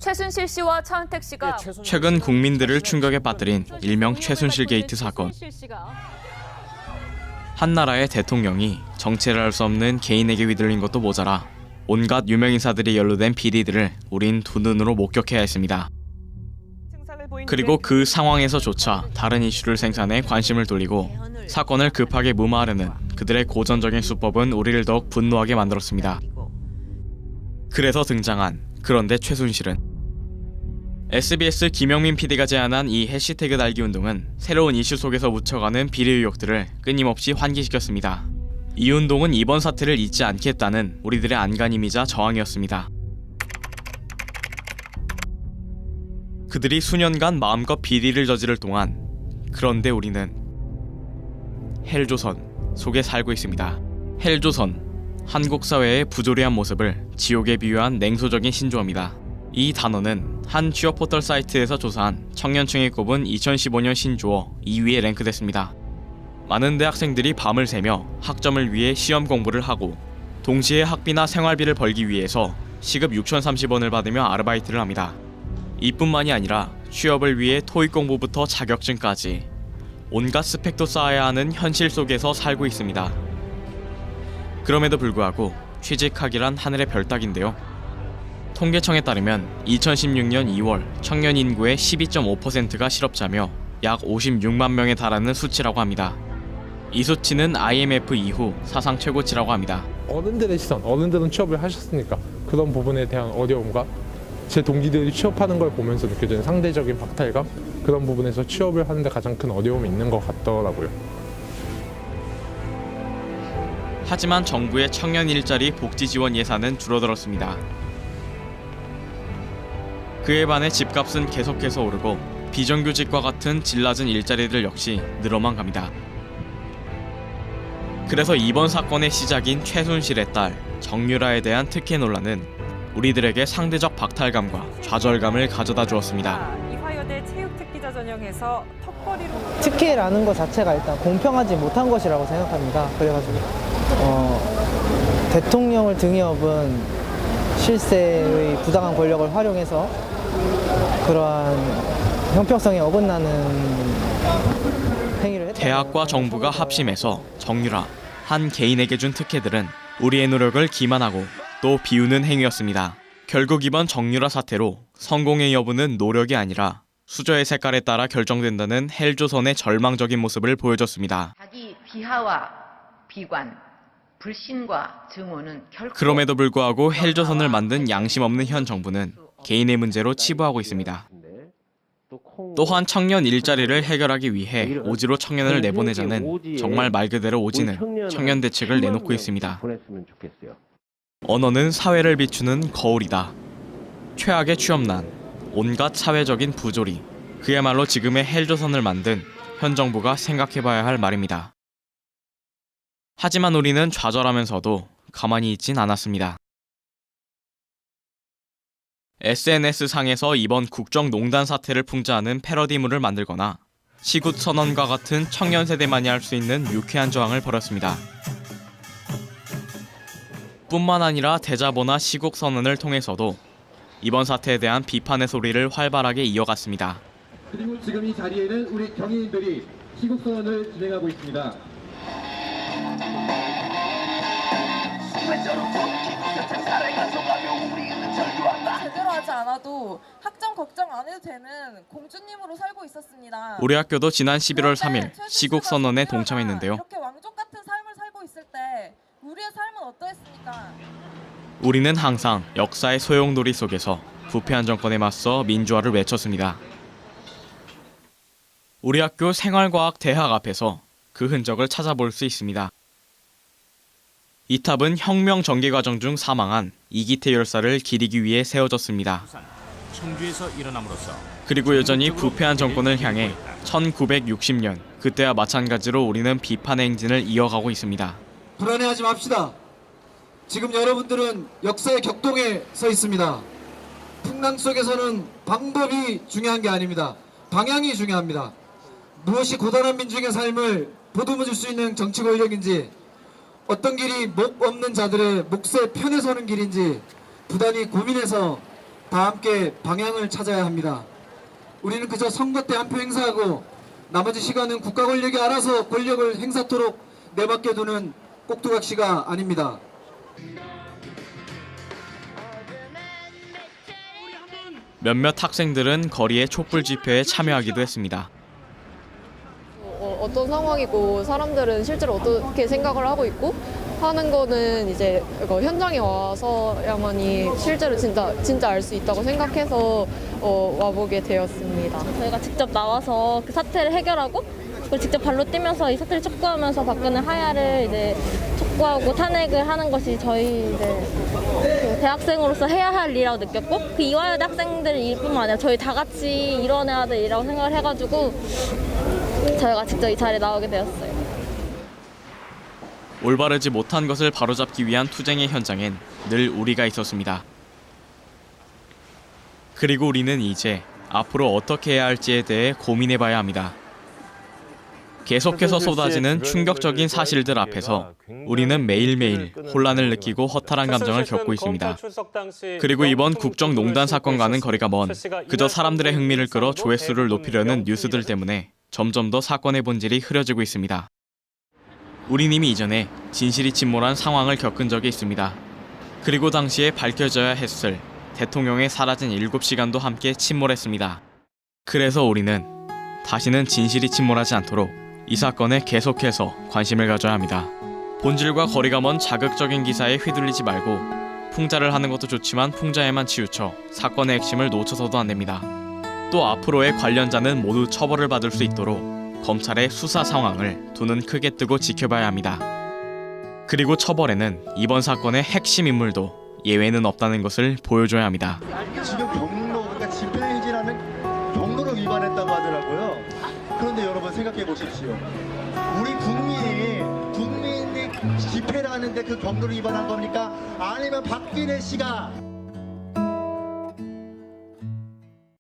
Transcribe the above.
최순실 씨와 차은택 씨가 최근 국민들을 충격에 빠뜨린 일명 최순실 게이트 사건. 한 나라의 대통령이 정체를 알 수 없는 개인에게 휘둘린 것도 모자라 온갖 유명인사들이 연루된 비리들을 우린 두 눈으로 목격해야 했습니다. 그리고 그 상황에서조차 다른 이슈를 생산해 관심을 돌리고 사건을 급하게 무마하려는 그들의 고전적인 수법은 우리를 더욱 분노하게 만들었습니다. 그래서 등장한 그런데 최순실은 SBS 김영민 PD가 제안한 이 해시태그 달기 운동은 새로운 이슈 속에서 묻혀가는 비리 의혹들을 끊임없이 환기시켰습니다. 이 운동은 이번 사태를 잊지 않겠다는 우리들의 안간힘이자 저항이었습니다. 그들이 수년간 마음껏 비리를 저지를 동안 그런데 우리는 헬조선 속에 살고 있습니다. 헬조선, 한국 사회의 부조리한 모습을 지옥에 비유한 냉소적인 신조어입니다. 이 단어는 한 취업 포털 사이트에서 조사한 청년층이 꼽은 2015년 신조어 2위에 랭크됐습니다. 많은 대학생들이 밤을 새며 학점을 위해 시험 공부를 하고 동시에 학비나 생활비를 벌기 위해서 시급 6,030원을 받으며 아르바이트를 합니다. 이뿐만이 아니라 취업을 위해 토익 공부부터 자격증까지 온갖 스펙도 쌓아야 하는 현실 속에서 살고 있습니다. 그럼에도 불구하고 취직하기란 하늘의 별 따기인데요. 통계청에 따르면 2016년 2월 청년 인구의 12.5%가 실업자며 약 56만 명에 달하는 수치라고 합니다. 이 수치는 IMF 이후 사상 최고치라고 합니다. 어른들의 시선, 어른들은 취업을 하셨으니까 그런 부분에 대한 어려움과 제 동기들이 취업하는 걸 보면서 느껴지는 상대적인 박탈감, 그런 부분에서 취업을 하는데 가장 큰 어려움이 있는 것 같더라고요. 하지만 정부의 청년 일자리 복지 지원 예산은 줄어들었습니다. 그에 반해 집값은 계속해서 오르고 비정규직과 같은 질 낮은 일자리들 역시 늘어만 갑니다. 그래서 이번 사건의 시작인 최순실의 딸 정유라에 대한 특혜 논란은 우리들에게 상대적 박탈감과 좌절감을 가져다 주었습니다. 이화여대 체육특기자 전형에서 턱걸이로 특혜라는 것 자체가 일단 공평하지 못한 것이라고 생각합니다. 그래가지고 대통령을 등에 업은 실세의 부당한 권력을 활용해서 그러한 형평성에 어긋나는 행위를 했다. 대학과 정부가 합심해서 정유라, 한 개인에게 준 특혜들은 우리의 노력을 기만하고 또 비우는 행위였습니다. 결국 이번 정유라 사태로 성공의 여부는 노력이 아니라 수저의 색깔에 따라 결정된다는 헬조선의 절망적인 모습을 보여줬습니다. 자기 비하와 비관, 불신과 증오는 결코 그럼에도 불구하고 헬조선을 만든 양심 없는 현 정부는 개인의 문제로 치부하고 있습니다. 또한 청년 일자리를 해결하기 위해 오지로 청년을 내보내자는 정말 말 그대로 오지는 청년 대책을 내놓고 있습니다. 언어는 사회를 비추는 거울이다. 최악의 취업난, 온갖 사회적인 부조리, 그야말로 지금의 헬조선을 만든 현 정부가 생각해봐야 할 말입니다. 하지만 우리는 좌절하면서도 가만히 있진 않았습니다. SNS상에서 이번 국정농단 사태를 풍자하는 패러디물을 만들거나 시굿선언과 같은 청년 세대만이 할 수 있는 유쾌한 저항을 벌였습니다. 뿐만 아니라 대자보나 시국선언을 통해서도 이번 사태에 대한 비판의 소리를 활발하게 이어갔습니다. 그리고 지금 이 자리에는 우리 경위인들이 시국선언을 진행하고 있습니다. 제대로 하지 않아도 학점 걱정 안 해도 되는 공주님으로 살고 있었습니다. 우리 학교도 지난 11월 3일 시국선언에 동참했는데요. 이렇게 왕족 같은 삶을 살고 있을 때 우리의 삶은 어떠했습니까? 우리는 항상 역사의 소용돌이 속에서 부패한 정권에 맞서 민주화를 외쳤습니다. 우리 학교 생활과학 대학 앞에서 그 흔적을 찾아볼 수 있습니다. 이 탑은 혁명 전개과정 중 사망한 이기태 열사를 기리기 위해 세워졌습니다. 청주에서 일어남으로써 그리고 여전히 부패한 정권을 향해 1960년 그때와 마찬가지로 우리는 비판의 행진을 이어가고 있습니다. 불안해하지 맙시다. 지금 여러분들은 역사의 격동에 서 있습니다. 풍랑 속에서는 방법이 중요한 게 아닙니다. 방향이 중요합니다. 무엇이 고단한 민중의 삶을 보듬어줄 수 있는 정치 권력인지, 어떤 길이 목 없는 자들의 몫의 편에 서는 길인지 부단히 고민해서 다 함께 방향을 찾아야 합니다. 우리는 그저 선거 때 한 표 행사하고 나머지 시간은 국가 권력이 알아서 권력을 행사토록 내맡겨두는 꼭두각시가 아닙니다. 몇몇 학생들은 거리의 촛불 집회에 참여하기도 했습니다. 어떤 상황이고 사람들은 실제로 어떻게 생각을 하고 있고 하는 거는 이제 현장에 와서야만이 실제로 진짜 알 수 있다고 생각해서 와보게 되었습니다. 저희가 직접 나와서 그 사태를 해결하고 그걸 직접 발로 뛰면서 이 사태를 촉구하면서 박근혜 하야를 이제 촉구하고 탄핵을 하는 것이 저희 이제 그 대학생으로서 해야 할 일이라고 느꼈고 그 이화여대 학생들 일뿐만 아니라 저희 다 같이 이뤄내야 될 일이라고 생각을 해가지고 저희가 직접 이 자리에 나오게 되었어요. 올바르지 못한 것을 바로잡기 위한 투쟁의 현장엔 늘 우리가 있었습니다. 그리고 우리는 이제 앞으로 어떻게 해야 할지에 대해 고민해봐야 합니다. 계속해서 쏟아지는 충격적인 사실들 앞에서 우리는 매일매일 혼란을 느끼고 허탈한 감정을 겪고 있습니다. 그리고 이번 국정농단 사건과는 거리가 먼 그저 사람들의 흥미를 끌어 조회수를 높이려는 뉴스들 때문에 점점 더 사건의 본질이 흐려지고 있습니다. 우린 이미 이전에 진실이 침몰한 상황을 겪은 적이 있습니다. 그리고 당시에 밝혀져야 했을 대통령의 사라진 7시간도 함께 침몰했습니다. 그래서 우리는 다시는 진실이 침몰하지 않도록 이 사건에 계속해서 관심을 가져야 합니다. 본질과 거리가 먼 자극적인 기사에 휘둘리지 말고 풍자를 하는 것도 좋지만 풍자에만 치우쳐 사건의 핵심을 놓쳐서도 안 됩니다. 또 앞으로의 관련자는 모두 처벌을 받을 수 있도록 검찰의 수사 상황을 두 눈 크게 뜨고 지켜봐야 합니다. 그리고 처벌에는 이번 사건의 핵심 인물도 예외는 없다는 것을 보여줘야 합니다. 지금 경로, 그러니까 집회행진하는 경로를 위반했다고 하더라고요. 그런데 여러분 생각해 보십시오. 우리 국민이 집회를 하는데 그 경로를 위반한 겁니까? 아니면 박근혜 씨가